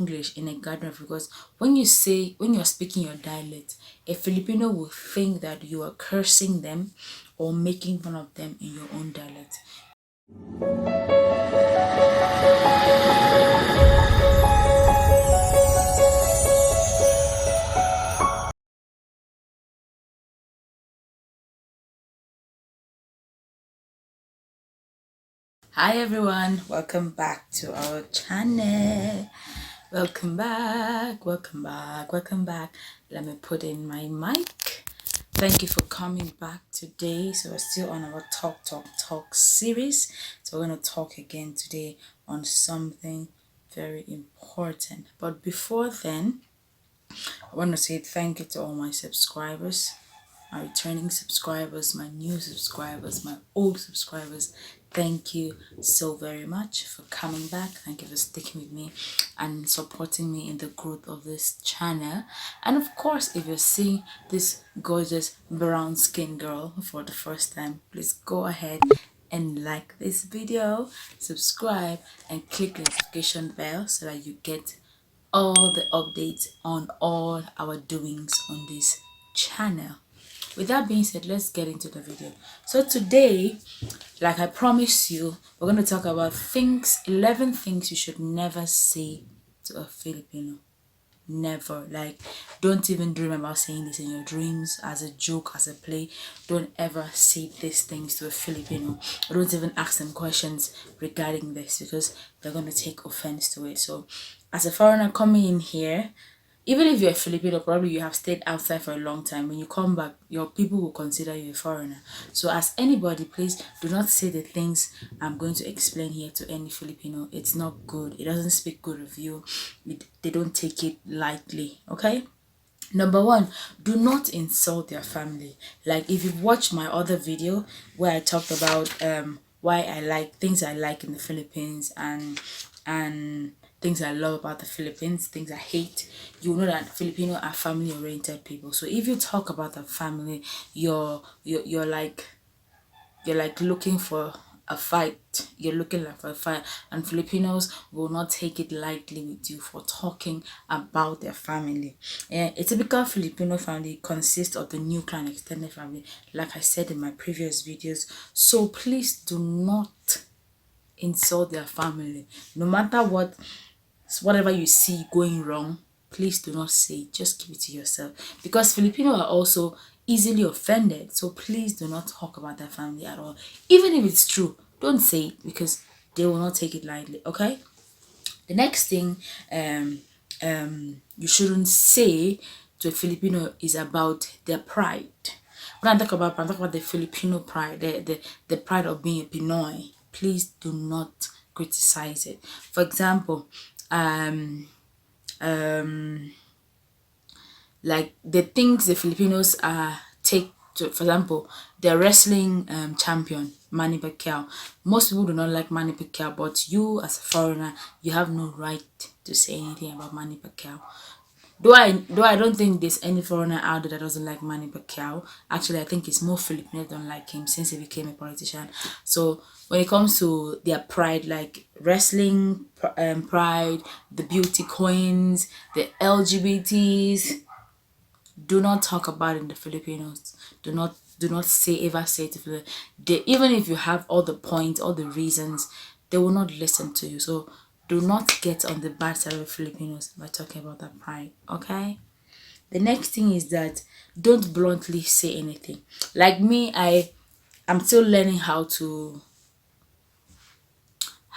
English in a garden, because when you're speaking your dialect, a Filipino will think that you are cursing them or making fun of them in your own dialect. Hi everyone, welcome back to our channel. Welcome back, welcome back, welcome back. Let me put in my mic. Thank you for coming back today. So we're still on our talk series. So we're going to talk again today on something very important. But before then, I want to say thank you to all my subscribers, my returning subscribers, my new subscribers, my old subscribers. Thank you so very much for coming back. Thank you for sticking with me and supporting me in the growth of this channel. And of course, if you're seeing this gorgeous brown skin girl for the first time, please go ahead and like this video, subscribe, and click the notification bell so that you get all the updates on all our doings on this channel. With that being said, let's get into the video. So today, like I promised you, we're going to talk about 11 things you should never say to a Filipino. Never. Like, don't even dream about saying this in your dreams, as a joke, as a play. Don't ever say these things to a Filipino. Don't even ask them questions regarding this, because they're going to take offense to it. So as a foreigner coming in here, even if you're a Filipino, probably you have stayed outside for a long time. When you come back, your people will consider you a foreigner. So as anybody, please do not say the things I'm going to explain here to any Filipino. It's not good. It doesn't speak good of you. They don't take it lightly, okay? Number one, do not insult their family. Like, if you've watched my other video where I talked about why I like things I like in the Philippines, and things I love about the Philippines, things I hate, you know that Filipino are family oriented people. So if you talk about the family, you're like looking for a fight. You're looking like for a fight, and Filipinos will not take it lightly with you for talking about their family. A typical Filipino family consists of the nuclear and extended family, like I said in my previous videos. So please do not insult their family. No matter whatever you see going wrong, please do not say it. Just keep it to yourself, because Filipino are also easily offended. So please do not talk about their family at all. Even if it's true, don't say it, because they will not take it lightly, okay? The next thing you shouldn't say to a Filipino is about their pride. When I'm talking about the Filipino pride, the pride of being a Pinoy. Please do not criticize it. For example, like the things the Filipinos take to, for example, the wrestling champion Manny Pacquiao. Most people do not like Manny Pacquiao, but you as a foreigner, you have no right to say anything about Manny Pacquiao. Though I don't think there's any foreigner out there that doesn't like Manny Pacquiao. Actually, I think it's more Filipinos don't like him since he became a politician. So when it comes to their pride, like wrestling pride, the beauty queens, the LGBTs, do not talk about it in the Filipinos. Do not ever say it to Filipinos. Even if you have all the points, all the reasons, they will not listen to you. So do not get on the bad side of the Filipinos by talking about that pride, okay? The next thing is that don't bluntly say anything. Like me, I'm still learning how to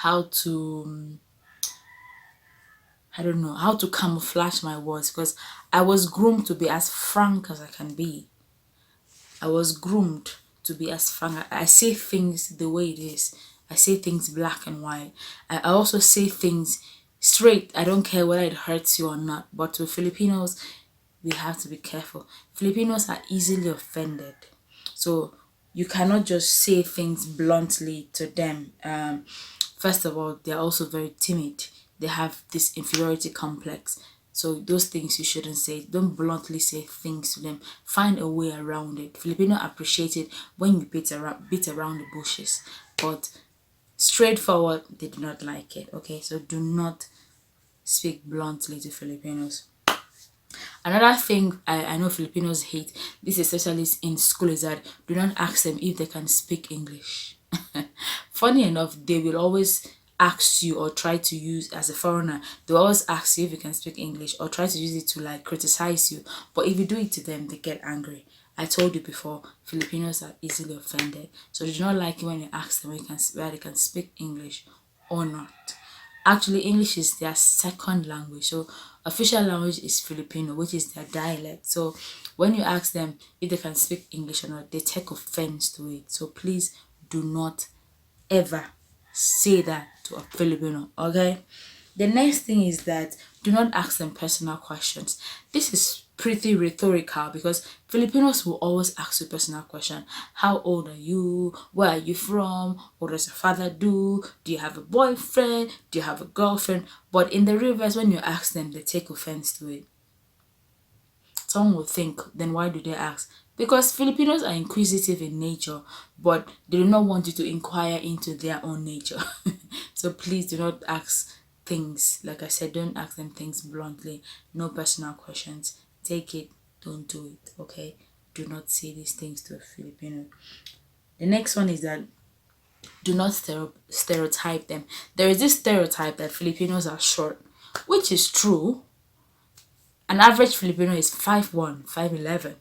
I don't know how to camouflage my words, because I was groomed to be as frank as I can be. I was groomed to be as frank. I say things the way it is. I say things black and white. I also say things straight. I don't care whether it hurts you or not. But to Filipinos, we have to be careful. Filipinos are easily offended. So you cannot just say things bluntly to them. First of all, they're also very timid. They have this inferiority complex. So those things you shouldn't say. Don't bluntly say things to them. Find a way around it. Filipino appreciate it when you beat around the bushes. But straightforward, they do not like it. Okay, so do not speak bluntly to Filipinos. Another thing I know Filipinos hate, this especially in school, is that do not ask them if they can speak English. Funny enough, they will always ask you or try to use, as a foreigner, they always ask you if you can speak English or try to use it to like criticize you. But if you do it to them, they get angry. I told you before, Filipinos are easily offended. So they do not like it when you ask them whether they can speak English or not. Actually, English is their second language. So official language is Filipino, which is their dialect. So when you ask them if they can speak English or not, they take offense to it. So please do not ever say that to a Filipino, okay? The next thing is that do not ask them personal questions. This is pretty rhetorical because Filipinos will always ask you personal question. How old are you? Where are you from? What does your father do? Do you have a boyfriend? Do you have a girlfriend? But in the reverse, when you ask them, they take offense to it. Someone will think, then why do they ask? Because Filipinos are inquisitive in nature, but they do not want you to inquire into their own nature. So please do not ask things. Like I said, don't ask them things bluntly. No personal questions. Take it, don't do it, okay? Do not say these things to a Filipino. The next one is that do not stereotype them. There is this stereotype that Filipinos are short, which is true. An average Filipino is 5'1", 5'11",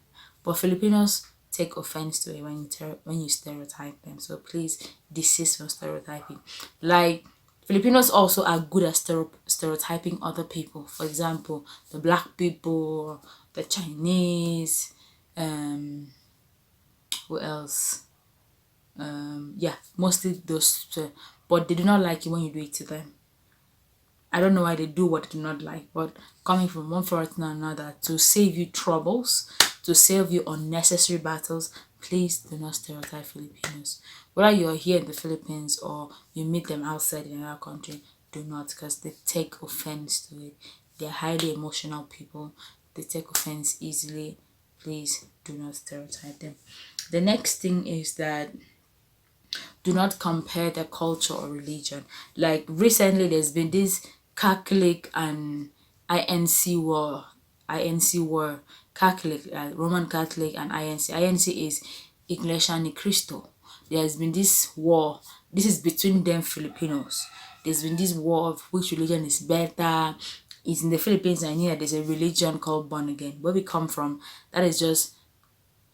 but Filipinos take offense to it when you stereotype them. So please desist from stereotyping. Like, Filipinos also are good at stereotyping other people. For example, the black people, the Chinese, who else? Yeah, mostly those two. But they do not like it when you do it to them. I don't know why they do what they do not like, but coming from one foreigner to another to save you troubles, to save you unnecessary battles, please do not stereotype Filipinos. Whether you're here in the Philippines or you meet them outside in another country, do not, because they take offense to it. They're highly emotional people. They take offense easily. Please do not stereotype them. The next thing is that do not compare their culture or religion. Like recently, there's been this Catholic and INC war. Catholic, Roman Catholic and INC. INC is Iglesia Ni Cristo. There has been this war. This is between them Filipinos. There's been this war of which religion is better. It's in the Philippines. I know that there's a religion called born again. Where we come from, that is just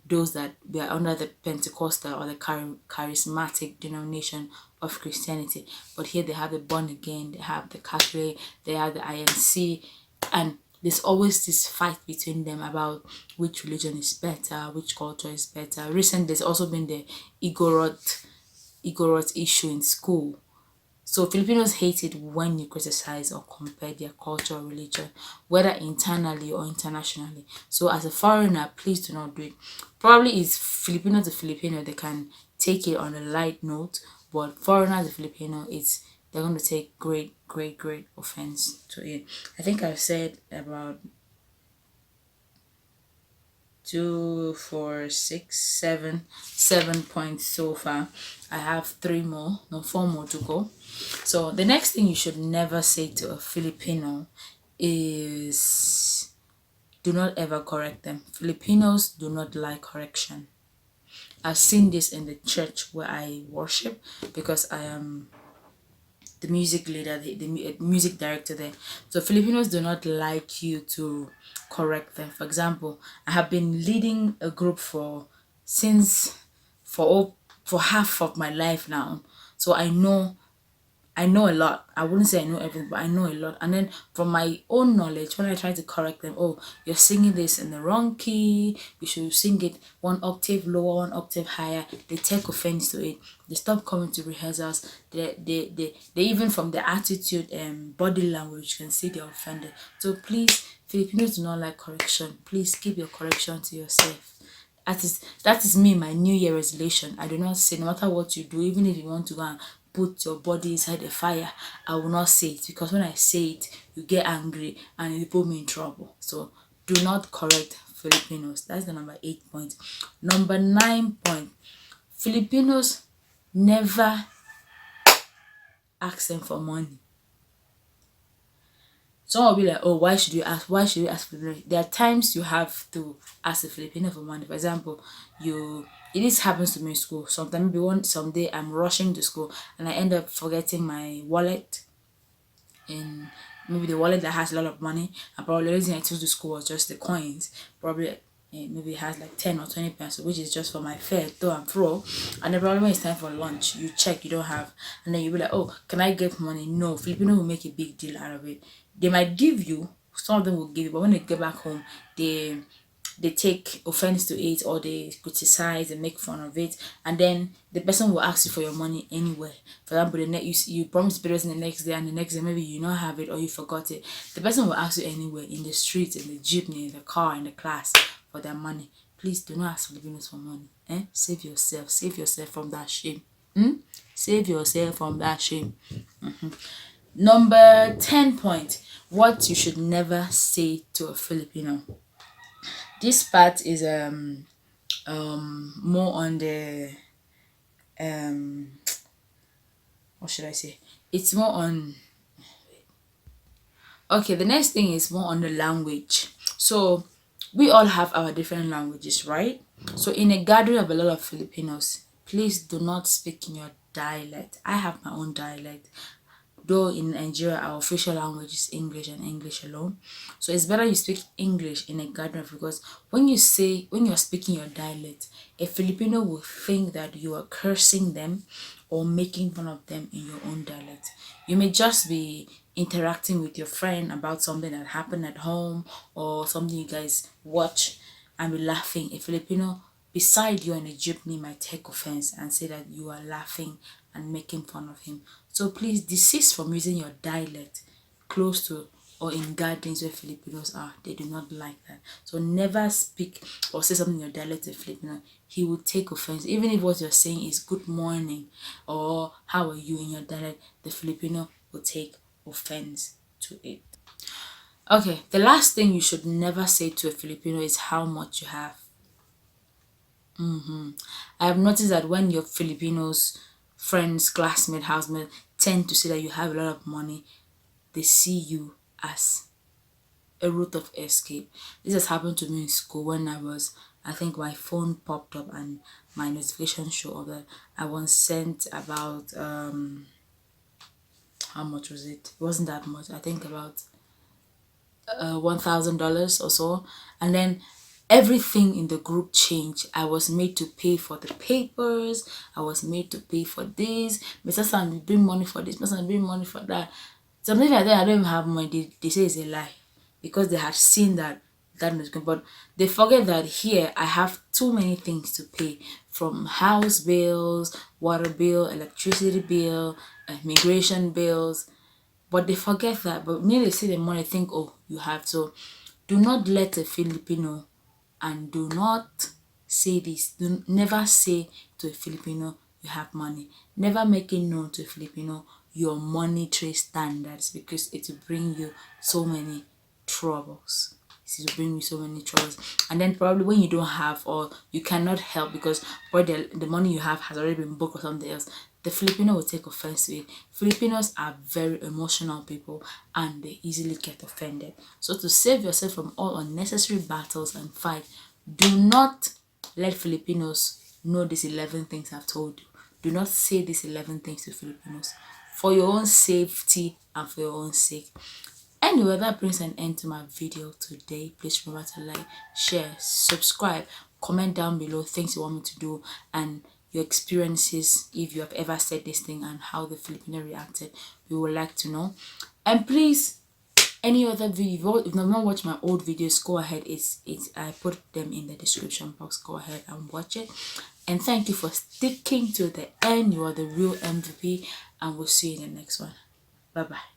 those that were under the Pentecostal or the charismatic denomination of Christianity. But here they have the born again, they have the Catholic, they have the INC, and there's always this fight between them about which religion is better, which culture is better. Recently, there's also been the Igorot issue in school. So Filipinos hate it when you criticize or compare their culture or religion, whether internally or internationally. So as a foreigner, please do not do it. Probably it's Filipino to Filipino, they can take it on a light note, but foreigner to Filipino, they're going to take great offense to it. I think I've said about 2, 4, 6, 7 points so far. I have 4 more to go. So the next thing you should never say to a Filipino is do not ever correct them. Filipinos do not like correction. I've seen this in the church where I worship because I am the music leader, the music director there. So Filipinos do not like you to correct them. For example, I have been leading a group for half of my life now. So I know a lot. I wouldn't say I know everything, but I know a lot. And then from my own knowledge, when I try to correct them, oh, you're singing this in the wrong key, you should sing it 1 octave lower, 1 octave higher, they take offense to it. They stop coming to rehearsals. They even from their attitude and body language, you can see they're offended. So please, Filipinos do not like correction. Please keep your correction to yourself. That is me, my New Year resolution. I do not say, no matter what you do, even if you want to go and put your body inside the fire, I will not say it, because when I say it, you get angry and you put me in trouble. So do not correct Filipinos. That's the number 8 point. Number 9 point, Filipinos never ask them for money. Some will be like, oh, why should you ask? Why should you ask Filipino? There are times you have to ask a Filipino for money. For example, this happens to me in school. Sometimes maybe someday I'm rushing to school and I end up forgetting my wallet, and maybe the wallet that has a lot of money, and probably the reason I took to school was just the coins. Probably maybe it has like 10 or 20 pesos, which is just for my fare to and fro. And then probably when it's time for lunch, you check, you don't have, and then you'll be like, oh, can I get money? No, Filipino will make a big deal out of it. They might give you, some of them will give you, but when they get back home, they take offense to it, or they criticize and make fun of it, and then the person will ask you for your money anyway. For example, you promise to pay the next day, and the next day maybe you not have it or you forgot it. The person will ask you anyway, in the street, in the jeepney, in the car, in the class, for their money. Please do not ask Filipinos for money. Save yourself from that shame. Save yourself from that shame. Number 10 point: what you should never say to a Filipino. This part is more on the what should I say? It's more on, okay, the next thing is more on the language. So we all have our different languages, right? So in a gathering of a lot of Filipinos, please do not speak in your dialect. I have my own dialect. Though in Nigeria our official language is English and English alone, so it's better you speak English in a gathering, because when you're speaking your dialect, a Filipino will think that you are cursing them or making fun of them in your own dialect. You may just be interacting with your friend about something that happened at home or something you guys watch and be laughing. A Filipino beside you in a jeepney might take offense and say that you are laughing and making fun of him. So please desist from using your dialect close to or in gatherings where Filipinos are. They do not like that. So never speak or say something in your dialect to a Filipino. He will take offense. Even if what you're saying is good morning or how are you in your dialect, the Filipino will take offense to it. Okay, the last thing you should never say to a Filipino is how much you have. I have noticed that when your Filipinos, friends, classmates, housemates tend to say that you have a lot of money, they see you as a route of escape. This has happened to me in school when I think my phone popped up and my notification showed up that I was sent about, how much was it? It wasn't that much. I think about $1,000 or so, and then everything in the group changed. I was made to pay for the papers. I was made to pay for this. Mr. Sam, bring money for this. Mr. Sam, bring money for that. Something like that, I don't even have money. They say it's a lie because they had seen that was good. But they forget that here I have too many things to pay, from house bills, water bill, electricity bill, immigration bills. But they forget that. But when they see the money, they think, oh, you have. So do not let a Filipino, and do not say this. Never say to a Filipino you have money. Never make it known to a Filipino your monetary standards, because it will bring you so many troubles. It will bring you so many troubles. And then probably when you don't have, or you cannot help because the money you have has already been booked or something else, the Filipino will take offense to it. Filipinos are very emotional people and they easily get offended. So to save yourself from all unnecessary battles and fight, do not let Filipinos know these 11 things I've told you. Do not say these 11 things to Filipinos, for your own safety and for your own sake. Anyway, that brings an end to my video today. Please remember to like, share, subscribe, comment down below things you want me to do and your experiences, if you have ever said this thing and how the Filipino reacted. We would like to know. And please, any other video, if you have not watched my old videos, go ahead. I put them in the description box. Go ahead and watch it. And thank you for sticking to the end. You are the real MVP, and we'll see you in the next one. Bye bye.